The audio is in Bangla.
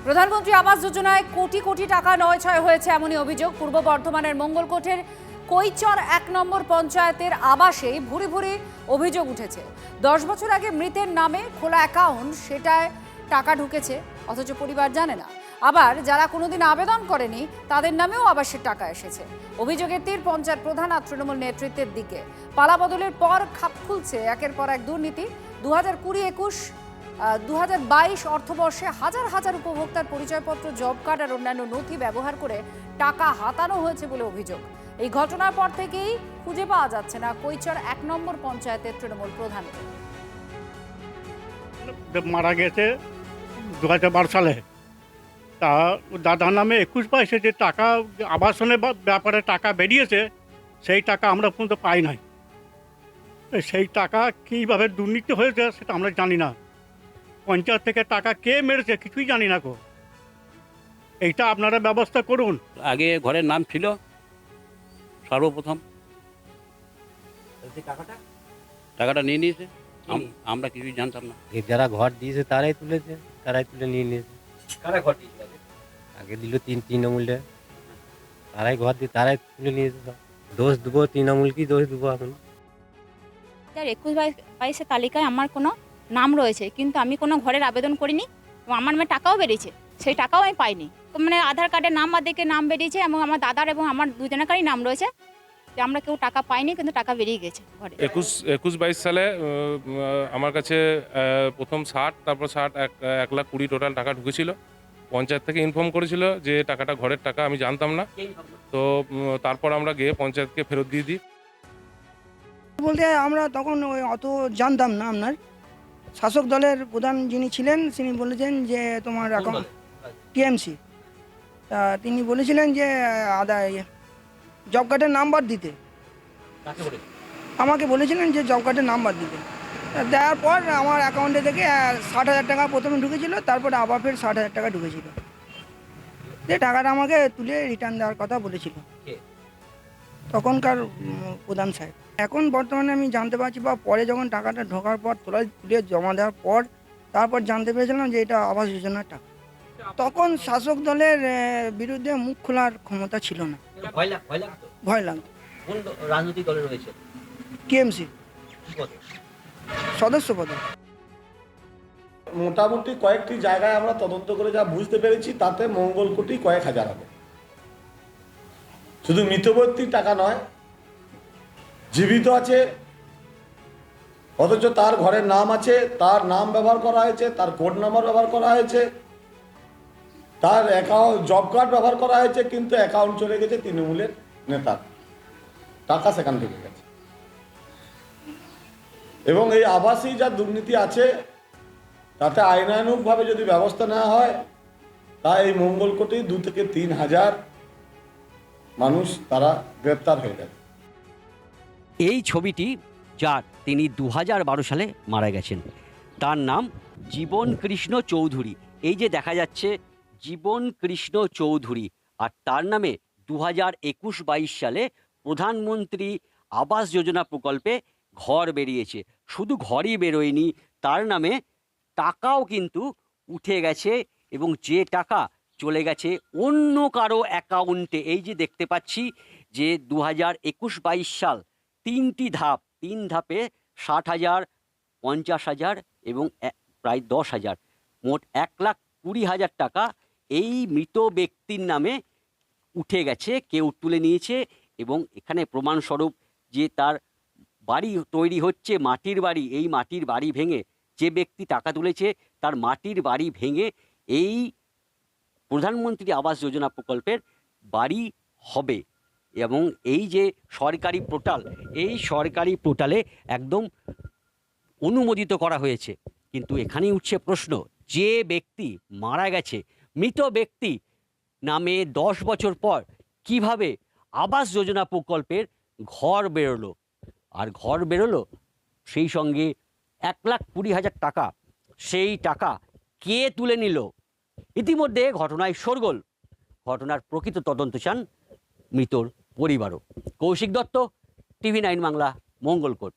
প্রধানমন্ত্রী আবাস যোজনায় কোটি কোটি টাকা নয়ছয় হয়েছে এমনই অভিযোগ। পূর্ব বর্ধমানের মঙ্গলকোটের কৈচর ১ নম্বর পঞ্চায়েতের আবাসে ভুরি ভুরি অভিযোগ উঠেছে। ১০ বছর আগে মৃতের নামে খোলা অ্যাকাউন্ট, সেটায় টাকা ঢুকেছে, অথচ পরিবার জানে না। আবার যারা কোনোদিন আবেদন করেনি তাদের নামেও আবাসের টাকা এসেছে। অভিযোগের তীর পঞ্চায়েত প্রধান আর তৃণমূল নেতৃত্বের দিকে। পালা বদলের পর খাপ খুলছে একের পর এক দুর্নীতি। ২০২০-২১ ২০২২ অর্থবর্ষে হাজার হাজার উপভোক্তার পরিচয়পত্র, জব কার্ড আর অন্যান্য নথি ব্যবহার করে টাকা হাতানো হয়েছে বলে অভিযোগ। এই ঘটনার পর থেকেই খুঁজে পাওয়া যাচ্ছে না কৈচর ১ নম্বর পঞ্চায়েতের তৃণমূল প্রধান। মারা গেছে ২০১২ সালে। তা দাদার নামে ২১-২২ যে টাকা আবাসনের ব্যাপারে টাকা বেরিয়েছে, সেই টাকা আমরা পর্যন্ত পাই নাই। সেই টাকা কীভাবে দুর্নীতি হয়েছে সেটা আমরা জানি না। পঞ্চায়েত থেকে টাকা কে মেরেছে কিছুই জানি না গো। এইটা আপনারা ব্যবস্থা করুন। আগে ঘরের নাম ছিল সর্বপ্রথম, টাকাটা নিয়ে নিয়েছে, আমরা কিছুই জানতাম না। যারা ঘর দিয়েছে তারাই তুলেছে, তারাই তুলে নিয়ে নিয়েছে। কারা ঘর দিয়েছে? আগে দিল তৃণমূলে, তারাই ঘর দিয়ে তারাই তুলে নিয়েছে। সব দোষ দেবো তৃণমূল, কি দোষ দেবো এখন? ২০২১-২২ তালিকায় আমার কোনো নাম রয়েছে, কিন্তু আমি কোনো ঘরের আবেদন করিনি এবং আমার নামে টাকাও বেরিয়েছে, সেই টাকাও আমি পাইনি। মানে আধার কার্ডের নাম দেখে নাম বেরিয়েছে এবং আমার দাদার এবং আমার দুজনেরই নাম রয়েছে, যে আমরা কেউ টাকা পাইনি, কিন্তু টাকা বেরিয়ে গেছে ঘরে। ২১-২২ সালে আমার কাছে প্রথম ৬০, তারপর ১,২০,০০০ টোটাল টাকা ঢুকেছিল। পঞ্চায়েত থেকে ইনফর্ম করেছিল যে টাকাটা ঘরের টাকা, আমি জানতাম না। তো তারপর আমরা গিয়ে পঞ্চায়েতকে ফেরত দিয়ে দিই। বলতে আমরা তখন ওই অত জানতাম না। আপনার শাসক দলের প্রধান যিনি ছিলেন তিনি বলেছেন যে তোমার অ্যাকাউন্ট টিএমসি, তা তিনি বলেছিলেন যে জব কার্ডের নাম্বার দিতে, আমাকে বলেছিলেন যে জব কার্ডের নাম্বার দিতে। দেওয়ার পর আমার অ্যাকাউন্টে থেকে ৬০,০০০ টাকা প্রথমে ঢুকেছিল, তারপরে আবার ফের ৬০,০০০ টাকা ঢুকেছিল। যে টাকাটা আমাকে তুলে রিটার্ন দেওয়ার কথা বলেছিল তখনকার প্রধান সাহেব। এখন বর্তমানে আমি জানতে পারছি, বা পরে যখন টাকাটা ঢোকার পর তুলে জমা দেওয়ার পর তারপর জানতে পেরেছিলাম যে এটা আবাস যোজনার টাকা। তখন শাসক দলের বিরুদ্ধে মুখ খোলার ক্ষমতা ছিল না, ভয় লাগতো। কোন রাজনৈতিক দলে রয়েছে? টিএমসি সদস্য পদে। মোটামুটি কয়েকটি জায়গায় আমরা তদন্ত করে যা বুঝতে পেরেছি, তাতে মঙ্গলকোটি কয়েক হাজার হবে। শুধু মৃতব্যক্তির টাকা নয়, জীবিত আছে অথচ তার ঘরের নাম আছে, তার নাম ব্যবহার করা হয়েছে, তার কোড নাম্বার ব্যবহার করা হয়েছে, তার অ্যাকাউন্ট জব কার্ড ব্যবহার করা হয়েছে, কিন্তু অ্যাকাউন্ট চলে গেছে তৃণমূলের নেতার টাকা, সেখান থেকে গেছে। এবং এই আবাসী যা দুর্নীতি আছে, তাতে আইনানুগভাবে যদি ব্যবস্থা নেওয়া হয়, তা এই মঙ্গলকোটে ২ থেকে ৩ হাজার মানুষ তারা গ্রেপ্তার হয়ে যাবে। এই ছবিটি যার, তিনি ২০১২ সালে মারা গেছেন। তার নাম জীবন কৃষ্ণ চৌধুরী। এই যে দেখা যাচ্ছে জীবন কৃষ্ণ চৌধুরী, আর তার নামে ২০২১-২২ সালে প্রধানমন্ত্রী আবাস যোজনা প্রকল্পে ঘর বেরিয়েছে। শুধু ঘরই বেরোয়নি, তার নামে টাকাও কিন্তু উঠে গেছে, এবং যে টাকা চলে গেছে অন্য কারো অ্যাকাউন্টে। এই যে দেখতে পাচ্ছি যে ২০২১-২২ সাল ৩টি ধাপ, ৩ ধাপে ৬০,০০০, ৫০,০০০ এবং প্রায় ১০,০০০, মোট ১,২০,০০০ টাকা এই মৃত ব্যক্তির নামে উঠে গেছে, কেউ তুলে নিয়েছে। এবং এখানে প্রমাণস্বরূপ যে তার বাড়ি তৈরি হচ্ছে, মাটির বাড়ি, এই মাটির বাড়ি ভেঙে যে ব্যক্তি টাকা তুলেছে তার মাটির বাড়ি ভেঙে এই প্রধানমন্ত্রী আবাস যোজনা প্রকল্পের বাড়ি হবে। এবং এই যে সরকারি পোর্টাল, এই সরকারি পোর্টালে একদম অনুমোদিত করা হয়েছে। কিন্তু এখানেই উঠছে প্রশ্ন, যে ব্যক্তি মারা গেছে, মৃত ব্যক্তি নামে ১০ বছর পর কিভাবে আবাস যোজনা প্রকল্পের ঘর বেরোলো, আর ঘর বেরোলো সেই সঙ্গে ১,২০,০০০ টাকা, সেই টাকা কে তুলে নিল? ইতিমধ্যে ঘটনায় শোরগোল। ঘটনার প্রকৃত তদন্ত চান মৃতর পরিবারও। কৌশিক দত্ত, টিভি9 বাংলা, মঙ্গলকোট।